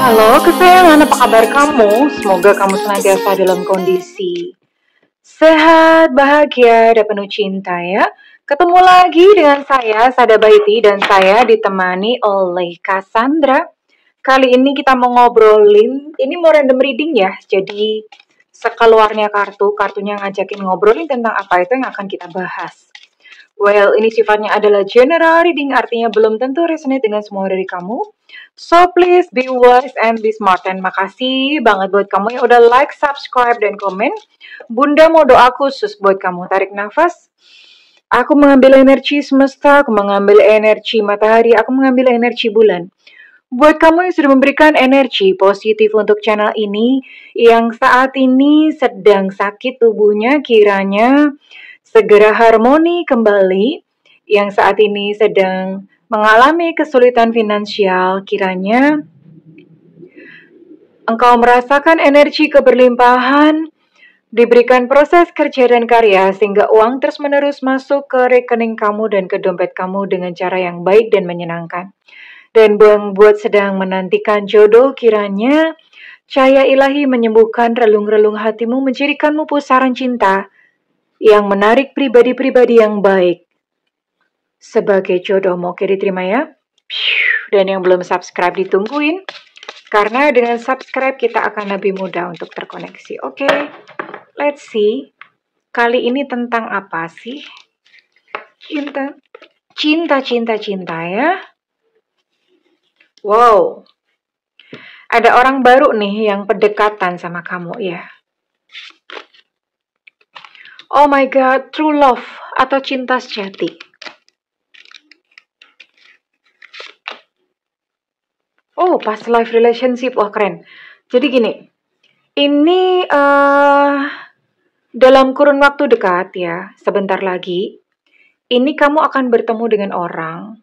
Halo kesayangan, apa kabar kamu? Semoga kamu senantiasa dalam kondisi sehat, bahagia, dan penuh cinta ya. Ketemu lagi dengan saya, Sada Baiti, dan saya ditemani oleh Cassandra. Kali ini kita mau ngobrolin, ini mau random reading ya, jadi sekeluarnya kartunya ngajakin ngobrolin tentang apa itu yang akan kita bahas. Well, ini sifatnya adalah general reading, artinya belum tentu resonate dengan semua dari kamu. So, please be wise and be smart. Dan makasih banget buat kamu yang udah like, subscribe, dan komen. Bunda mau doa khusus buat kamu. Tarik nafas. Aku mengambil energi semesta, aku mengambil energi matahari, aku mengambil energi bulan. Buat kamu yang sudah memberikan energi positif untuk channel ini, yang saat ini sedang sakit tubuhnya, kiranya segera harmoni kembali. Yang saat ini sedang mengalami kesulitan finansial, kiranya engkau merasakan energi keberlimpahan, diberikan proses kerja dan karya sehingga uang terus-menerus masuk ke rekening kamu dan ke dompet kamu dengan cara yang baik dan menyenangkan. Dan buat sedang menantikan jodoh, kiranya cahaya ilahi menyembuhkan relung-relung hatimu, menjadikanmu pusaran cinta yang menarik pribadi-pribadi yang baik sebagai jodohmu. Oke, diterima ya. Dan yang belum subscribe ditungguin, karena dengan subscribe kita akan lebih mudah untuk terkoneksi. Oke, let's see. Kali ini tentang apa sih? Cinta ya. Wow, ada orang baru nih yang pendekatan sama kamu ya. Oh my god, true love atau cinta sejati. Oh, past life relationship, wah keren. Jadi gini, ini dalam kurun waktu dekat ya, sebentar lagi, ini kamu akan bertemu dengan orang.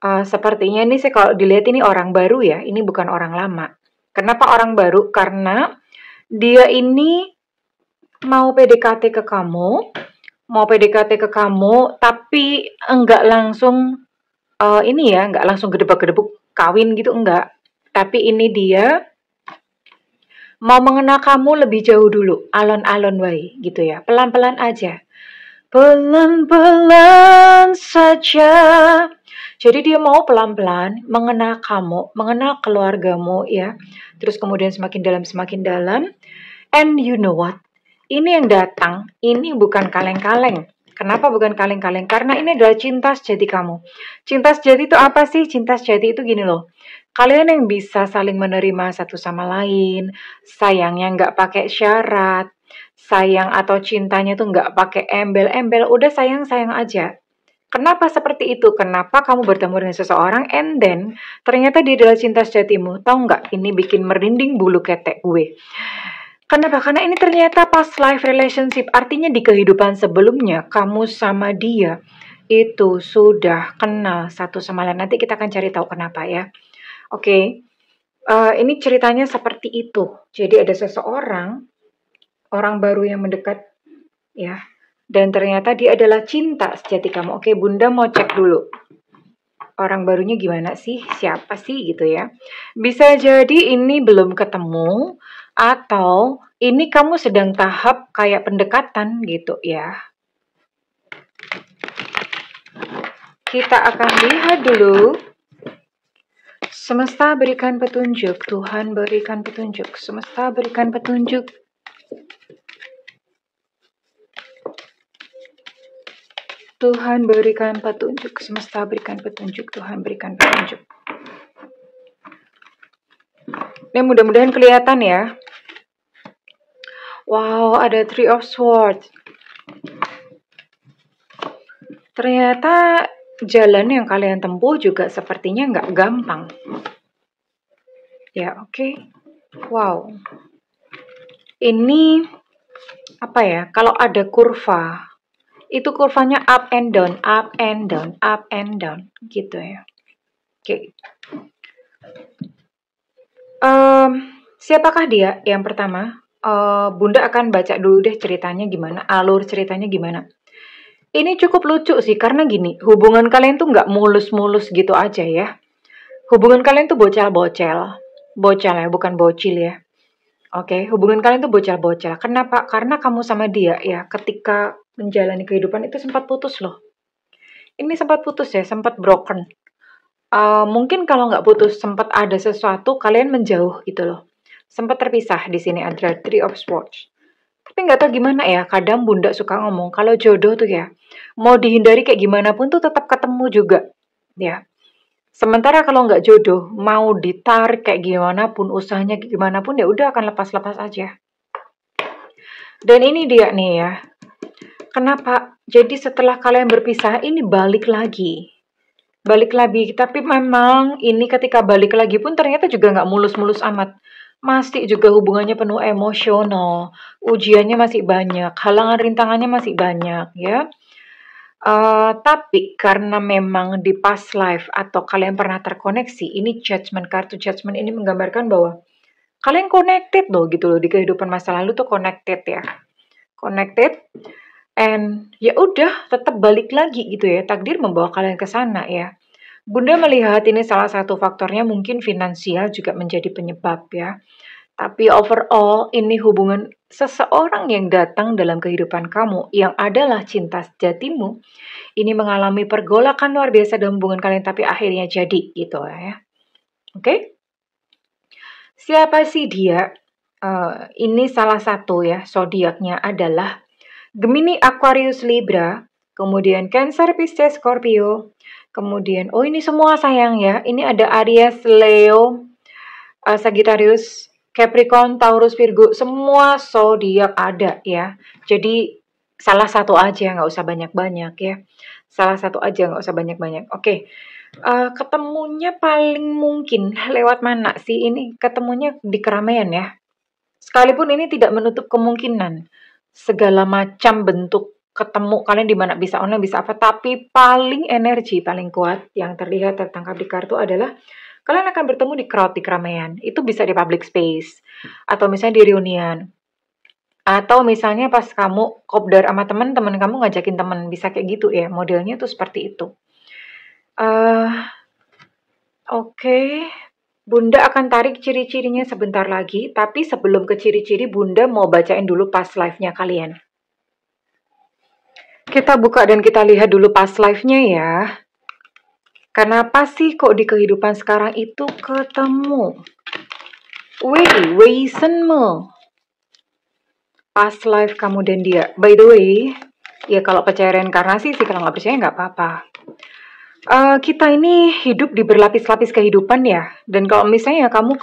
Sepertinya ini sih kalau dilihat ini orang baru ya, ini bukan orang lama. Kenapa orang baru? Karena dia ini mau PDKT ke kamu, tapi enggak langsung enggak langsung gedebak-gedebuk kawin gitu, enggak. Tapi ini dia mau mengenal kamu lebih jauh dulu, alon-alon wae gitu ya, pelan-pelan aja. Pelan-pelan saja. Jadi dia mau pelan-pelan mengenal kamu, mengenal keluargamu ya. Terus kemudian semakin dalam. And you know what? Ini yang datang, ini bukan kaleng-kaleng. Kenapa bukan kaleng-kaleng? Karena ini adalah cinta sejati kamu. Cinta sejati itu apa sih? Cinta sejati itu gini loh. Kalian yang bisa saling menerima satu sama lain, sayangnya nggak pakai syarat, sayang atau cintanya tuh nggak pakai embel-embel, udah sayang-sayang aja. Kenapa seperti itu? Kenapa kamu bertemu dengan seseorang and then ternyata dia adalah cinta sejatimu? Tahu nggak? Ini bikin merinding bulu ketek gue. Kenapa? Karena ini ternyata past life relationship, artinya di kehidupan sebelumnya kamu sama dia itu sudah kenal satu sama lain. Nanti kita akan cari tahu kenapa ya. Oke, ini ceritanya seperti itu. Jadi ada seseorang, orang baru yang mendekat ya, dan ternyata dia adalah cinta sejati kamu. Oke, Bunda mau cek dulu. Orang barunya gimana sih? Siapa sih gitu ya? Bisa jadi ini belum ketemu, atau ini kamu sedang tahap kayak pendekatan gitu ya. Kita akan lihat dulu. Semesta berikan petunjuk, Tuhan berikan petunjuk, semesta berikan petunjuk. Tuhan berikan petunjuk, semesta berikan petunjuk, Tuhan berikan petunjuk. Ini mudah-mudahan kelihatan ya. Wow, ada Three of Swords. Ternyata jalan yang kalian tempuh juga sepertinya nggak gampang. Ya, oke. Wow. Ini apa ya? Kalau ada kurva, itu kurvanya up and down, up and down, up and down, gitu ya. Oke. Siapakah dia? Yang pertama, Bunda akan baca dulu deh ceritanya gimana, alur ceritanya gimana. Ini cukup lucu sih, karena gini, hubungan kalian tuh nggak mulus-mulus gitu aja ya. Hubungan kalian tuh bocel-bocel. Bocel ya, bukan bocil ya. Oke, hubungan kalian tuh bocel-bocel. Kenapa? Karena kamu sama dia ya, ketika menjalani kehidupan itu sempat putus loh. Ini sempat putus ya, sempat broken. Mungkin kalau nggak putus, sempat ada sesuatu, kalian menjauh gitu loh. Sempat terpisah di sini ada Three of Swords. Tapi nggak tahu gimana ya, kadang bunda suka ngomong, kalau jodoh tuh ya, mau dihindari kayak gimana pun tuh tetap ketemu juga. Ya, sementara kalau nggak jodoh, mau ditarik kayak gimana pun, usahanya gimana pun, ya udah akan lepas-lepas aja. Dan ini dia nih ya, kenapa? Jadi setelah kalian berpisah, ini balik lagi. Balik lagi, tapi memang ini ketika balik lagi pun ternyata juga nggak mulus-mulus amat. Masih juga hubungannya penuh emosional, ujiannya masih banyak, halangan rintangannya masih banyak ya. Tapi karena memang di past life atau kalian pernah terkoneksi, ini judgment, kartu judgment ini menggambarkan bahwa kalian connected loh gitu loh, di kehidupan masa lalu tuh connected ya. Connected, and ya udah tetap balik lagi gitu ya, takdir membawa kalian ke sana ya. Bunda melihat ini salah satu faktornya mungkin finansial juga menjadi penyebab ya. Tapi overall ini hubungan seseorang yang datang dalam kehidupan kamu yang adalah cinta sejatimu. Ini mengalami pergolakan luar biasa dalam hubungan kalian tapi akhirnya jadi gitu ya. Oke? Siapa sih dia? Ini salah satu ya, zodiaknya adalah Gemini, Aquarius, Libra, kemudian Cancer, Pisces, Scorpio, kemudian ini semua sayang ya. Ini ada Aries, Leo, Sagittarius, Capricorn, Taurus, Virgo, semua zodiak ada ya. Jadi salah satu aja, nggak usah banyak-banyak ya. Salah satu aja, nggak usah banyak-banyak. Oke. Ketemunya paling mungkin lewat mana sih ini? Ketemunya di keramaian ya. Sekalipun ini tidak menutup kemungkinan segala macam bentuk ketemu kalian di mana, bisa online bisa apa, tapi paling energi paling kuat yang terlihat tertangkap di kartu adalah kalian akan bertemu di crowd, di keramaian. Itu bisa di public space atau misalnya di reunian. Atau misalnya pas kamu kopdar sama teman-teman kamu ngajakin teman, bisa kayak gitu ya. Modelnya tuh seperti itu. Oke. Bunda akan tarik ciri-cirinya sebentar lagi, tapi sebelum ke ciri-ciri Bunda mau bacain dulu past life-nya kalian. Kita buka dan kita lihat dulu past life-nya ya. Kenapa sih kok di kehidupan sekarang itu ketemu? Weisenme. Past life kamu dan dia. By the way, ya kalau percaya reinkarnasi sih, kalau nggak percaya nggak apa-apa. Kita ini hidup di berlapis-lapis kehidupan ya. Dan kalau misalnya kamu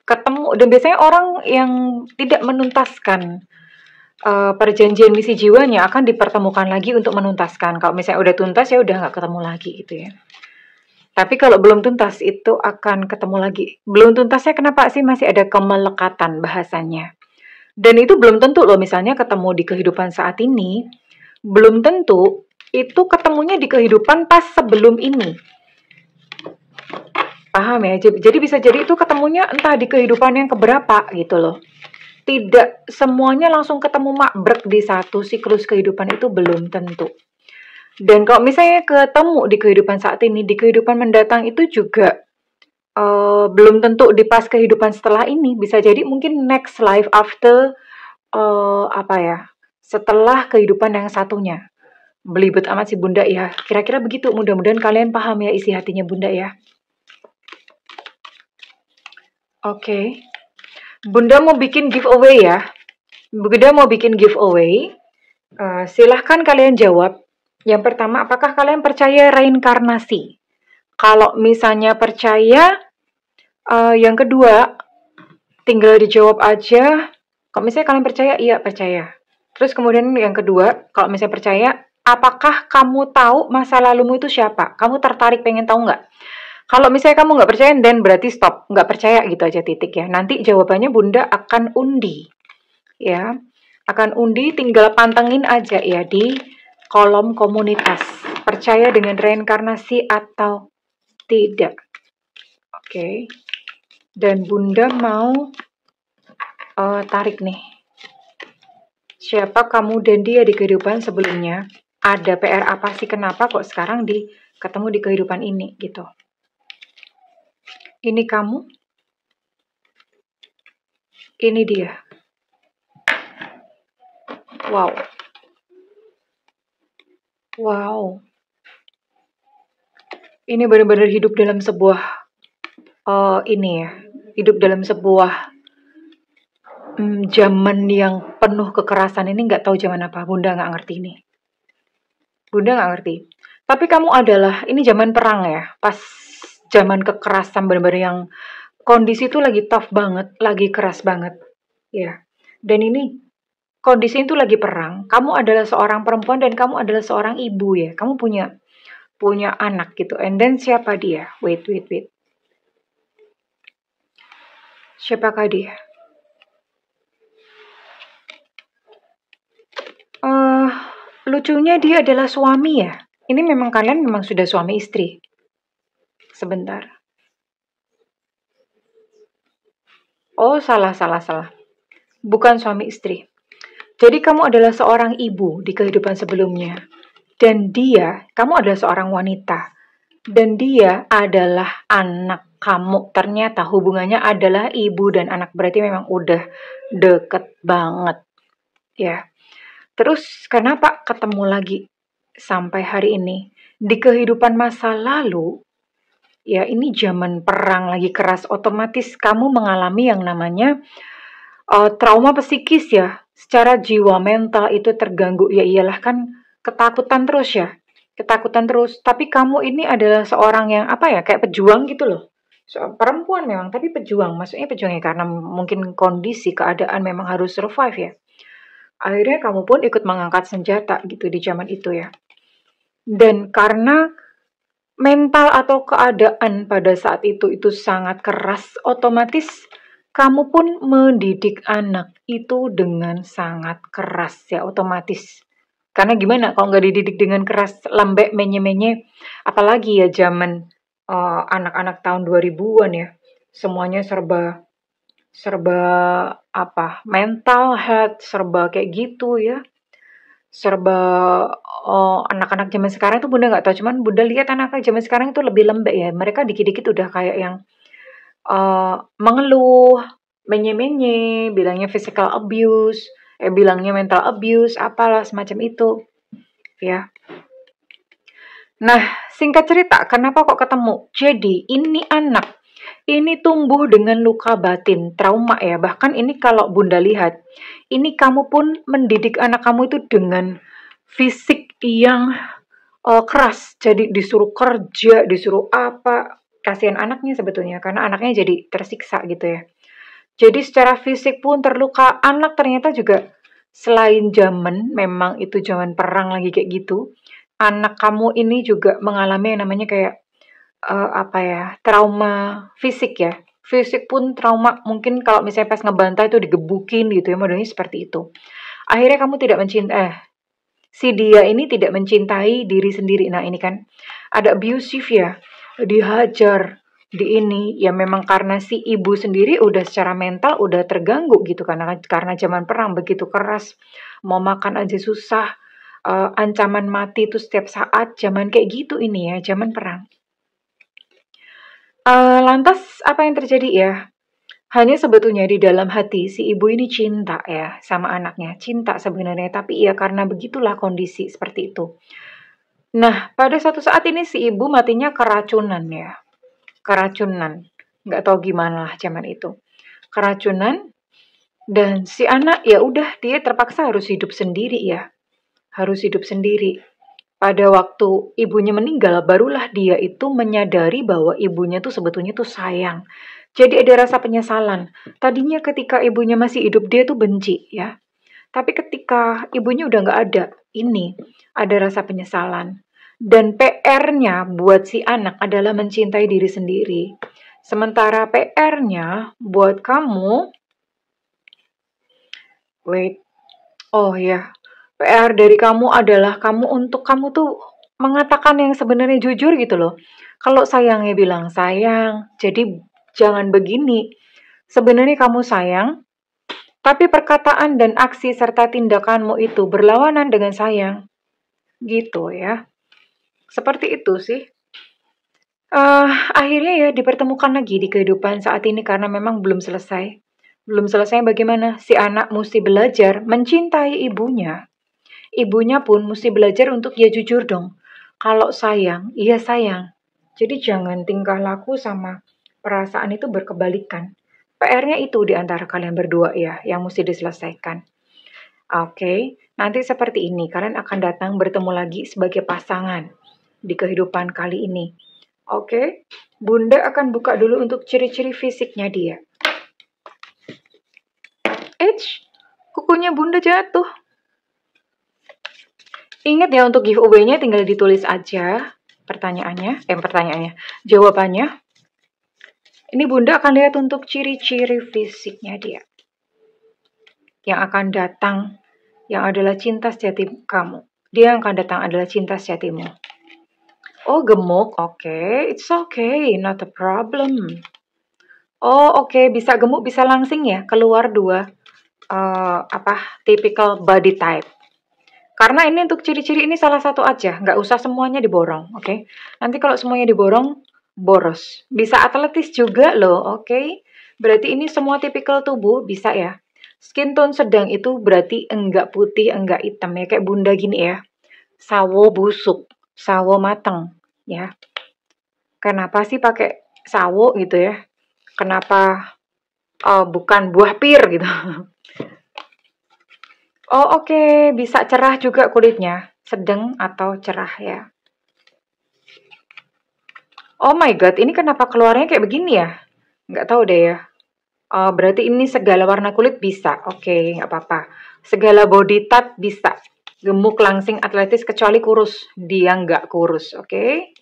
ketemu, dan biasanya orang yang tidak menuntaskan perjanjian misi jiwanya akan dipertemukan lagi untuk menuntaskan. Kalau misalnya udah tuntas ya udah nggak ketemu lagi gitu ya. Tapi kalau belum tuntas itu akan ketemu lagi. Belum tuntasnya kenapa sih masih ada kemelekatan bahasanya. Dan itu belum tentu loh, misalnya ketemu di kehidupan saat ini, belum tentu itu ketemunya di kehidupan pas sebelum ini. Paham ya? Jadi bisa jadi itu ketemunya entah di kehidupan yang keberapa gitu loh. Tidak semuanya langsung ketemu makbrek di satu siklus kehidupan, itu belum tentu. Dan kalau misalnya ketemu di kehidupan saat ini, di kehidupan mendatang itu juga belum tentu di pas kehidupan setelah ini. Bisa jadi mungkin next life after setelah kehidupan yang satunya. Belibet amat si Bunda ya. Kira-kira begitu. Mudah-mudahan kalian paham ya isi hatinya Bunda ya. Oke. Bunda mau bikin giveaway ya. Bunda mau bikin giveaway. Silahkan kalian jawab. Yang pertama, apakah kalian percaya reinkarnasi? Kalau misalnya percaya, yang kedua, tinggal dijawab aja. Kalau misalnya kalian percaya, iya percaya. Terus kemudian yang kedua, kalau misalnya percaya, apakah kamu tahu masa lalumu itu siapa? Kamu tertarik pengen tahu nggak? Kalau misalnya kamu nggak percaya, dan berarti stop. Nggak percaya gitu aja, titik ya. Nanti jawabannya Bunda akan undi. Ya, akan undi, tinggal pantengin aja ya di kolom komunitas. Percaya dengan reinkarnasi atau tidak. Oke. Dan Bunda mau tarik nih. Siapa kamu dan dia di kehidupan sebelumnya? Ada PR apa sih, kenapa kok sekarang ketemu di kehidupan ini gitu. Ini kamu, ini dia. Wow. Wow. Ini benar-benar hidup dalam sebuah ini ya. Hidup dalam sebuah zaman yang penuh kekerasan ini, nggak tahu zaman apa. Bunda nggak ngerti ini. Bunda nggak ngerti. Tapi kamu adalah, ini zaman perang ya. Pas zaman kekerasan benar-benar yang kondisi itu lagi tough banget, lagi keras banget. Ya. Dan ini kondisi itu lagi perang. Kamu adalah seorang perempuan dan kamu adalah seorang ibu ya. Kamu punya anak gitu. And then siapa dia? Wait. Siapakah dia? Lucunya dia adalah suami ya. Ini memang kalian memang sudah suami istri. Sebentar. Oh, salah. Bukan suami istri. Jadi kamu adalah seorang ibu di kehidupan sebelumnya. Dan kamu adalah seorang wanita. Dan dia adalah anak kamu. Ternyata hubungannya adalah ibu dan anak. Berarti memang udah deket banget. Ya. Terus kenapa ketemu lagi sampai hari ini? Di kehidupan masa lalu, ya ini zaman perang lagi keras, otomatis kamu mengalami yang namanya trauma psikis ya. Secara jiwa mental itu terganggu. Ya iyalah kan ketakutan terus ya. Ketakutan terus. Tapi kamu ini adalah seorang yang kayak pejuang gitu loh. Perempuan memang, tapi pejuang. Maksudnya pejuangnya karena mungkin kondisi, keadaan memang harus survive ya. Akhirnya kamu pun ikut mengangkat senjata gitu di zaman itu ya. Dan karena mental atau keadaan pada saat itu sangat keras, otomatis kamu pun mendidik anak itu dengan sangat keras ya, otomatis. Karena gimana kalau nggak dididik dengan keras, lembek, menye-menye, apalagi ya zaman anak-anak tahun 2000-an ya, semuanya serba mental health, serba kayak gitu ya, serba anak-anak zaman sekarang tuh Bunda nggak tahu, cuman Bunda lihat anak-anak zaman sekarang itu lebih lembek ya, mereka dikit-dikit udah kayak yang mengeluh, menye-menye, bilangnya physical abuse, bilangnya mental abuse, apalah semacam itu ya. Nah, singkat cerita, kenapa kok ketemu? Jadi ini anak ini tumbuh dengan luka batin, trauma ya. Bahkan ini kalau Bunda lihat, ini kamu pun mendidik anak kamu itu dengan fisik yang keras. Jadi disuruh kerja, disuruh apa. Kasihan anaknya sebetulnya, karena anaknya jadi tersiksa gitu ya. Jadi secara fisik pun terluka. Anak ternyata juga selain zaman, memang itu zaman perang lagi kayak gitu. Anak kamu ini juga mengalami yang namanya kayak trauma fisik ya. Fisik pun trauma, mungkin kalau misalnya pas ngebantai itu digebukin gitu ya, modelnya seperti itu. Akhirnya kamu tidak si dia ini tidak mencintai diri sendiri. Nah ini kan ada abusive ya, dihajar, di ini ya, memang karena si ibu sendiri udah secara mental udah terganggu gitu, karena zaman perang begitu keras, mau makan aja susah, ancaman mati itu setiap saat, zaman kayak gitu ini ya, zaman perang. Lantas apa yang terjadi ya? Hanya sebetulnya di dalam hati si ibu ini cinta ya sama anaknya, cinta sebenarnya, tapi ya karena begitulah kondisi seperti itu. Nah, pada suatu saat ini si ibu matinya keracunan ya. Keracunan. Nggak tahu gimana lah zaman itu. Keracunan, dan si anak ya udah dia terpaksa harus hidup sendiri ya. Harus hidup sendiri. Pada waktu ibunya meninggal, barulah dia itu menyadari bahwa ibunya tuh sebetulnya tuh sayang. Jadi ada rasa penyesalan. Tadinya ketika ibunya masih hidup, dia tuh benci ya. Tapi ketika ibunya udah nggak ada, ini ada rasa penyesalan. Dan PR-nya buat si anak adalah mencintai diri sendiri. Sementara PR-nya buat kamu, oh ya, PR dari kamu adalah kamu tuh mengatakan yang sebenarnya jujur gitu loh. Kalau sayangnya bilang sayang, jadi jangan begini. Sebenarnya kamu sayang, tapi perkataan dan aksi serta tindakanmu itu berlawanan dengan sayang. gitu ya. Seperti itu sih. Akhirnya ya dipertemukan lagi di kehidupan saat ini karena memang belum selesai. Belum selesai bagaimana si anak mesti belajar mencintai ibunya. Ibunya pun mesti belajar untuk ya jujur dong. Kalau sayang, iya sayang. Jadi jangan tingkah laku sama perasaan itu berkebalikan. PR-nya itu di antara kalian berdua ya, yang mesti diselesaikan. Oke, nanti seperti ini, kalian akan datang bertemu lagi sebagai pasangan di kehidupan kali ini. Oke, Bunda akan buka dulu untuk ciri-ciri fisiknya dia. Kukunya Bunda jatuh. Ingat ya untuk giveaway-nya tinggal ditulis aja pertanyaannya, jawabannya. Ini Bunda akan lihat untuk ciri-ciri fisiknya dia. Yang akan datang, yang adalah cinta sejati kamu. Dia yang akan datang adalah cinta sejatimu. Oh, gemuk, oke. It's okay, not a problem. Oh, oke. Bisa gemuk, bisa langsing ya. Keluar dua, typical body type. Karena ini untuk ciri-ciri ini salah satu aja, nggak usah semuanya diborong, oke? Nanti kalau semuanya diborong, boros. Bisa atletis juga loh, oke? Berarti ini semua tipikal tubuh bisa ya. Skin tone sedang itu berarti enggak putih, enggak hitam ya, kayak Bunda gini ya. Sawo busuk, sawo mateng ya. Kenapa sih pakai sawo gitu ya? Kenapa bukan buah pir gitu? Oh oke, bisa cerah juga kulitnya, sedang atau cerah ya. Oh my god, ini kenapa keluarnya kayak begini ya? Nggak tahu deh ya. Berarti ini segala warna kulit bisa, oke, nggak apa-apa. Segala body type bisa. Gemuk, langsing, atletis, kecuali kurus. Dia nggak kurus, oke?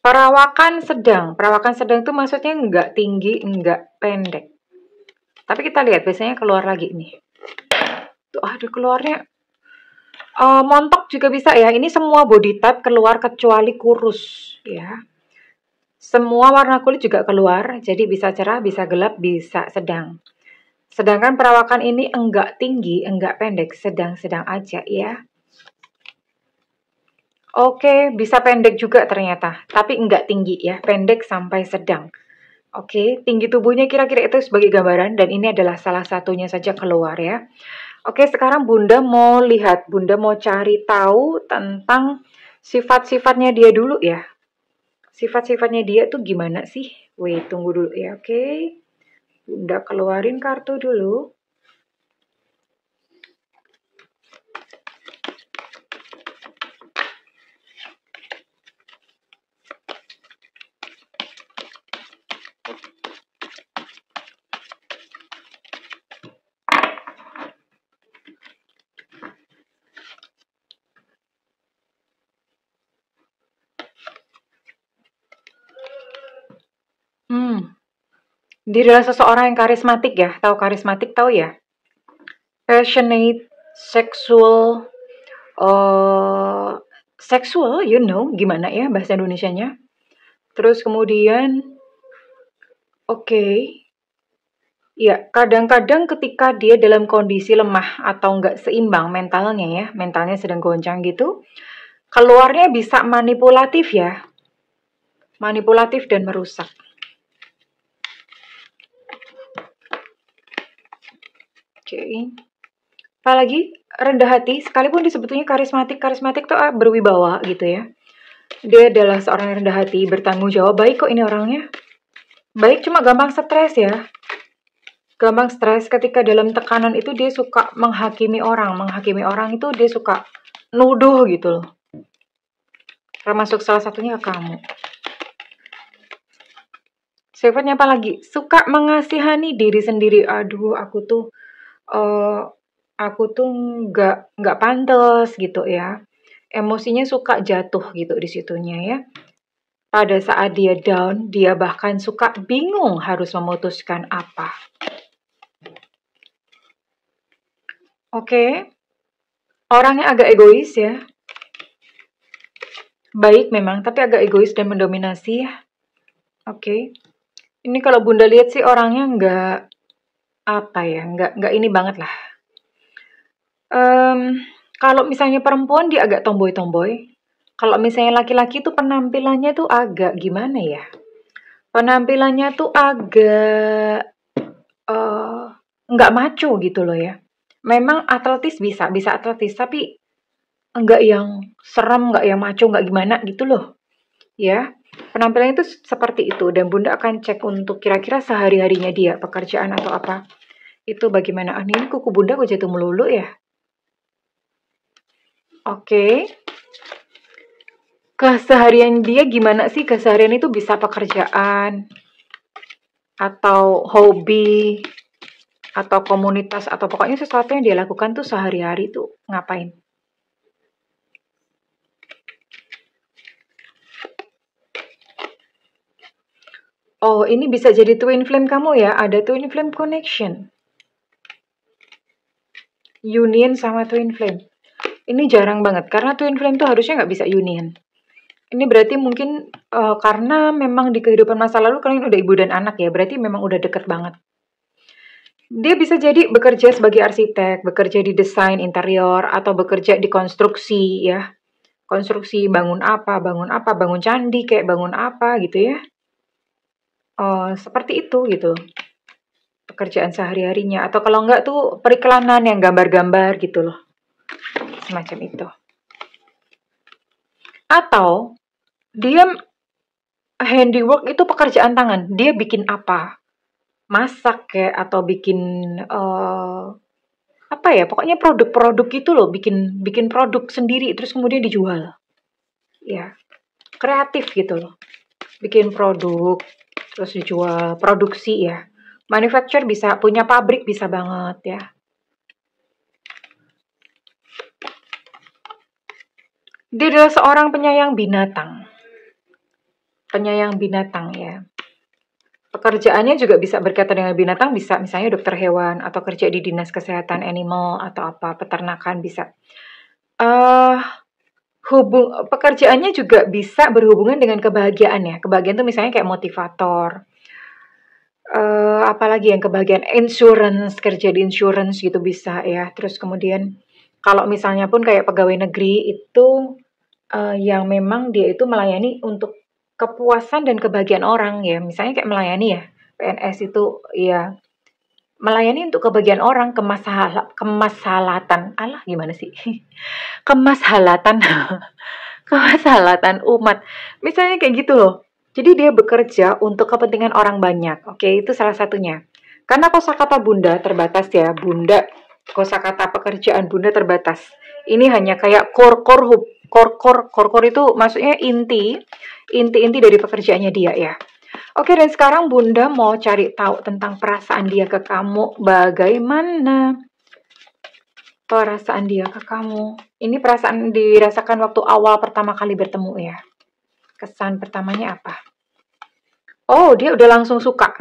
Perawakan sedang itu maksudnya nggak tinggi, nggak pendek. Tapi kita lihat, biasanya keluar lagi nih. Tuh, aduh keluarnya. Montok juga bisa ya, ini semua body type keluar kecuali kurus ya. Semua warna kulit juga keluar, jadi bisa cerah, bisa gelap, bisa sedang. Sedangkan perawakan ini enggak tinggi, enggak pendek, sedang-sedang aja ya. Oke, bisa pendek juga ternyata, tapi enggak tinggi ya, pendek sampai sedang. Oke, tinggi tubuhnya kira-kira itu sebagai gambaran dan ini adalah salah satunya saja keluar ya. Oke, sekarang Bunda mau lihat, Bunda mau cari tahu tentang sifat-sifatnya dia dulu ya. Sifat-sifatnya dia tuh gimana sih? Wait, tunggu dulu ya, oke. Bunda keluarin kartu dulu. Dia adalah seseorang yang karismatik ya. Tahu karismatik, tahu ya? Passionate, sexual, sexual, you know, gimana ya bahasa Indonesianya? Terus kemudian, oke. Ya, kadang-kadang ketika dia dalam kondisi lemah atau nggak seimbang mentalnya ya, mentalnya sedang goncang gitu, keluarnya bisa manipulatif ya. Manipulatif dan merusak. Oke. Apalagi rendah hati, sekalipun disebutnya karismatik tuh berwibawa gitu ya. Dia adalah seorang yang rendah hati, bertanggung jawab, baik kok ini orangnya. Baik, cuma gampang stres ya. Gampang stres ketika dalam tekanan itu dia suka menghakimi orang. Menghakimi orang itu dia suka nuduh gitu loh. Termasuk salah satunya ke kamu. Sifatnya apa lagi? Suka mengasihani diri sendiri. Aduh, aku tuh nggak pantas gitu ya. Emosinya suka jatuh gitu di situnya ya. Pada saat dia down, dia bahkan suka bingung harus memutuskan apa. Oke. Orangnya agak egois ya. Baik memang, tapi agak egois dan mendominasi ya. Oke. Ini kalau Bunda lihat sih orangnya apa ya, nggak ini banget lah. Kalau misalnya perempuan dia agak tomboy-tomboy. Kalau misalnya laki-laki tuh penampilannya tuh agak gimana ya? Penampilannya tuh agak eh, nggak maco gitu loh ya. Memang atletis bisa atletis, tapi nggak yang serem, nggak yang maco, nggak gimana gitu loh. Ya, penampilannya itu seperti itu. Dan Bunda akan cek untuk kira-kira sehari-harinya dia, pekerjaan atau apa. Itu bagaimana? Ah, ini kuku Bunda kok jatuh melulu ya? Oke. Keseharian dia gimana sih? Keseharian itu bisa pekerjaan, atau hobi, atau komunitas, atau pokoknya sesuatu yang dia lakukan tuh sehari-hari tuh ngapain? Oh, ini bisa jadi twin flame kamu ya. Ada twin flame connection. Union sama twin flame. Ini jarang banget, karena twin flame tuh harusnya nggak bisa union. Ini berarti mungkin karena memang di kehidupan masa lalu kalian udah ibu dan anak ya, berarti memang udah deket banget. Dia bisa jadi bekerja sebagai arsitek, bekerja di desain interior, atau bekerja di konstruksi ya. Konstruksi bangun apa, bangun candi, kayak bangun apa gitu ya. Seperti itu gitu, pekerjaan sehari-harinya. Atau kalau enggak tuh periklanan yang gambar-gambar gitu loh, semacam itu. Atau dia handiwork itu pekerjaan tangan, dia bikin apa? Masak kayak atau bikin apa ya? Pokoknya produk-produk itu loh, bikin bikin produk sendiri terus kemudian dijual. Ya, kreatif gitu loh. Bikin produk terus dijual, produksi ya. Manufacture bisa, punya pabrik bisa banget ya. Dia adalah seorang penyayang binatang. Penyayang binatang ya. Pekerjaannya juga bisa berkaitan dengan binatang, bisa misalnya dokter hewan atau kerja di dinas kesehatan animal atau apa, peternakan bisa. Eh Pekerjaannya juga bisa berhubungan dengan kebahagiaan ya. Kebahagiaan itu misalnya kayak motivator. Apalagi yang kebahagiaan insurance, kerja di insurance gitu bisa ya. Terus kemudian kalau misalnya pun kayak pegawai negeri itu yang memang dia itu melayani untuk kepuasan dan kebahagiaan orang ya. Misalnya kayak melayani ya. PNS itu ya melayani untuk kebahagiaan orang, kemaslahatan. Alah gimana sih? Kemaslahatan. Kemaslahatan umat. Misalnya kayak gitu loh. Jadi dia bekerja untuk kepentingan orang banyak. Oke, itu salah satunya. Karena kosakata Bunda terbatas ya, Bunda. Kosakata pekerjaan Bunda terbatas. Ini hanya kayak core itu maksudnya inti dari pekerjaannya dia ya. Oke, dan sekarang Bunda mau cari tahu tentang perasaan dia ke kamu. Bagaimana perasaan dia ke kamu? Ini perasaan dirasakan waktu awal pertama kali bertemu ya. Kesan pertamanya apa? Oh, dia udah langsung suka.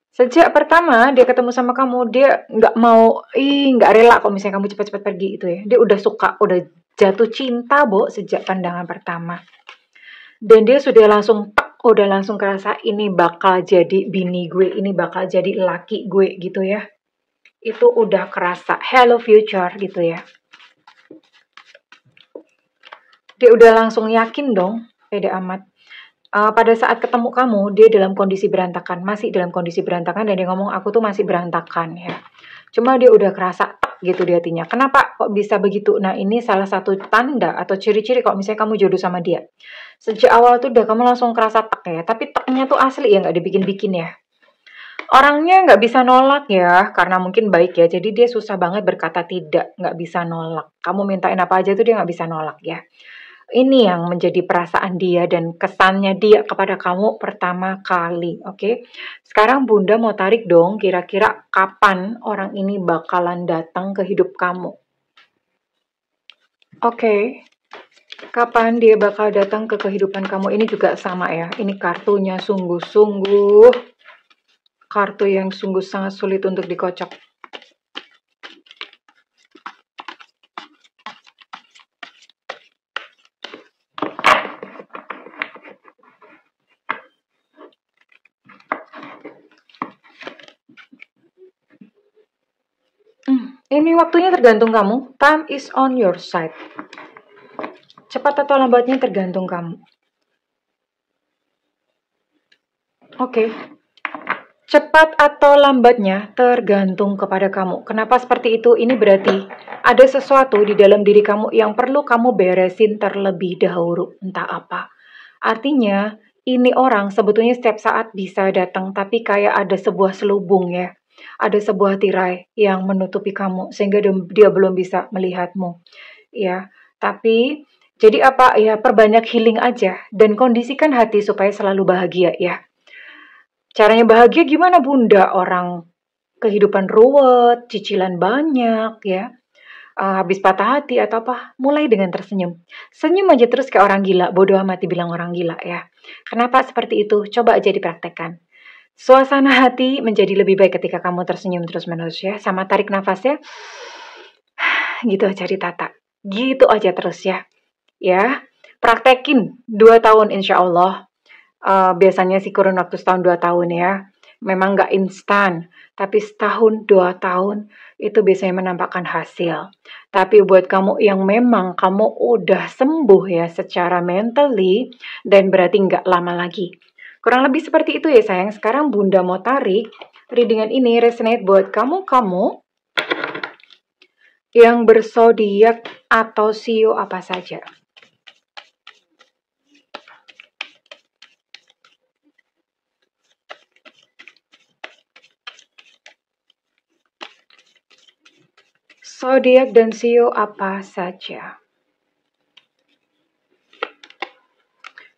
Sejak pertama dia ketemu sama kamu, dia nggak mau, nggak rela kalau misalnya kamu cepat-cepat pergi itu ya. Dia udah suka, udah jatuh cinta, Bo, sejak pandangan pertama. Dan dia sudah langsung udah langsung kerasa ini bakal jadi bini gue, ini bakal jadi laki gue gitu ya. Itu udah kerasa hello future gitu ya. Dia udah langsung yakin dong, pede amat. Pada saat ketemu kamu, dia dalam kondisi berantakan, masih dalam kondisi berantakan, dan dia ngomong aku tuh masih berantakan ya. Cuma dia udah kerasa gitu di hatinya. Kenapa kok bisa begitu? Nah, ini salah satu tanda atau ciri-ciri kalau misalnya kamu jodoh sama dia. Sejak awal tuh udah kamu langsung kerasa tak ya, tapi taknya tuh asli ya, nggak dibikin-bikin ya. Orangnya nggak bisa nolak ya, karena mungkin baik ya, jadi dia susah banget berkata tidak, nggak bisa nolak. Kamu mintain apa aja tuh dia nggak bisa nolak ya. Ini yang menjadi perasaan dia dan kesannya dia kepada kamu pertama kali, oke? Sekarang Bunda mau tarik dong, kira-kira kapan orang ini bakalan datang ke hidup kamu? Oke, kapan dia bakal datang ke kehidupan kamu? Ini juga sama ya, ini kartunya sungguh-sungguh, kartu yang sungguh sangat sulit untuk dikocok. Ini waktunya tergantung kamu. Time is on your side. Cepat atau lambatnya tergantung kamu. Oke. Cepat atau lambatnya tergantung kepada kamu. Kenapa seperti itu? Ini berarti ada sesuatu di dalam diri kamu yang perlu kamu beresin terlebih dahulu. Entah apa. Artinya, ini orang sebetulnya setiap saat bisa datang, tapi kayak ada sebuah selubung ya. Ada sebuah tirai yang menutupi kamu, sehingga dia belum bisa melihatmu. Ya, tapi jadi apa? Ya, perbanyak healing aja. Dan kondisikan hati supaya selalu bahagia ya. Caranya bahagia gimana Bunda? Orang kehidupan ruwet, cicilan banyak ya. Habis patah hati atau apa, mulai dengan tersenyum. Senyum aja terus kayak orang gila, bodoh amat dibilang orang gila ya. Kenapa seperti itu? Coba aja dipraktekkan. Suasana hati menjadi lebih baik ketika kamu tersenyum terus-menerus ya. Sama tarik nafasnya, gitu aja ditata. Gitu aja terus ya. Ya, praktekin 2 tahun insya Allah. Biasanya sih kurun waktu setahun 2 tahun ya. Memang nggak instan, tapi setahun 2 tahun itu biasanya menampakkan hasil. Tapi buat kamu yang memang kamu udah sembuh ya secara mentally, dan berarti nggak lama lagi. Kurang lebih seperti itu ya sayang. Sekarang Bunda mau tarik readingan ini resonate buat kamu yang berzodiak atau sio apa saja. Zodiak dan sio apa saja.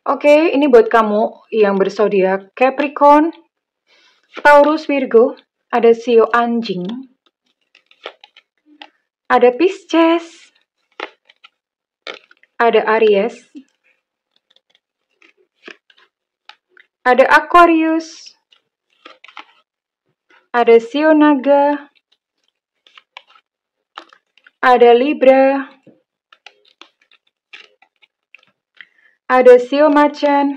Oke, ini buat kamu yang berzodiak Capricorn, Taurus, Virgo, ada sio anjing, ada Pisces, ada Aries, ada Aquarius, ada sio naga, ada Libra, ada sio macan,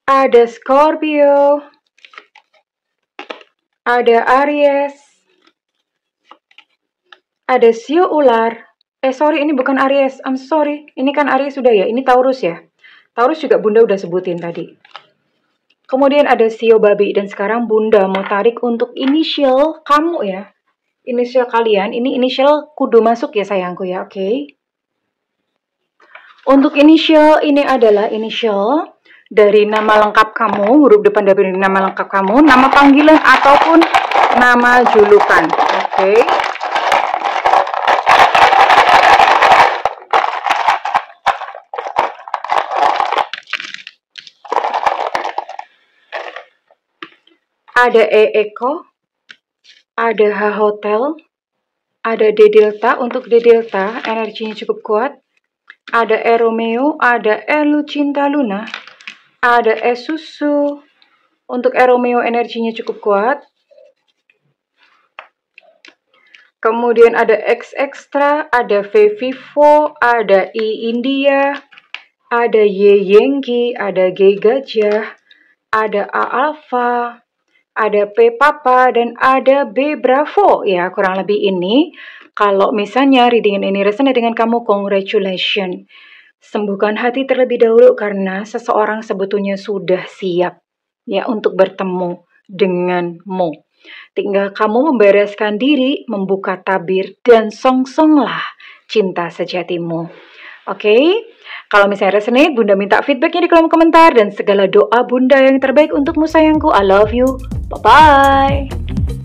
ada Scorpio, ada Aries, ada sio ular. Sorry, ini bukan Aries. I'm sorry. Ini kan Aries sudah ya. Ini Taurus ya. Taurus juga Bunda udah sebutin tadi. Kemudian ada sio babi. Dan sekarang Bunda mau tarik untuk inisial kamu ya. Inisial kalian. Ini inisial kudu masuk ya sayangku ya. Oke. Untuk inisial ini adalah inisial dari nama lengkap kamu. Huruf depan dari nama lengkap kamu. Nama panggilan ataupun nama julukan. Oke. Ada E Eko, ada H Hotel, ada D Delta. Untuk D Delta energinya cukup kuat. Ada E Romeo, ada E Lucinta Luna, ada E Susu. Untuk E Romeo energinya cukup kuat. Kemudian ada X Extra, ada V Vivo, ada I India, ada Y Yengki, ada G Gajah, ada A Alpha, ada P Papa, dan ada B Bravo. Ya, kurang lebih ini. Kalau misalnya reading ini resonate dengan kamu, congratulations. Sembuhkan hati terlebih dahulu karena seseorang sebetulnya sudah siap ya untuk bertemu denganmu. Tinggal kamu membereskan diri, membuka tabir, dan song-songlah cinta sejatimu. Oke? Kalau misalnya resonate, Bunda minta feedbacknya di kolom komentar dan segala doa Bunda yang terbaik untukmu sayangku. I love you. Bye-bye.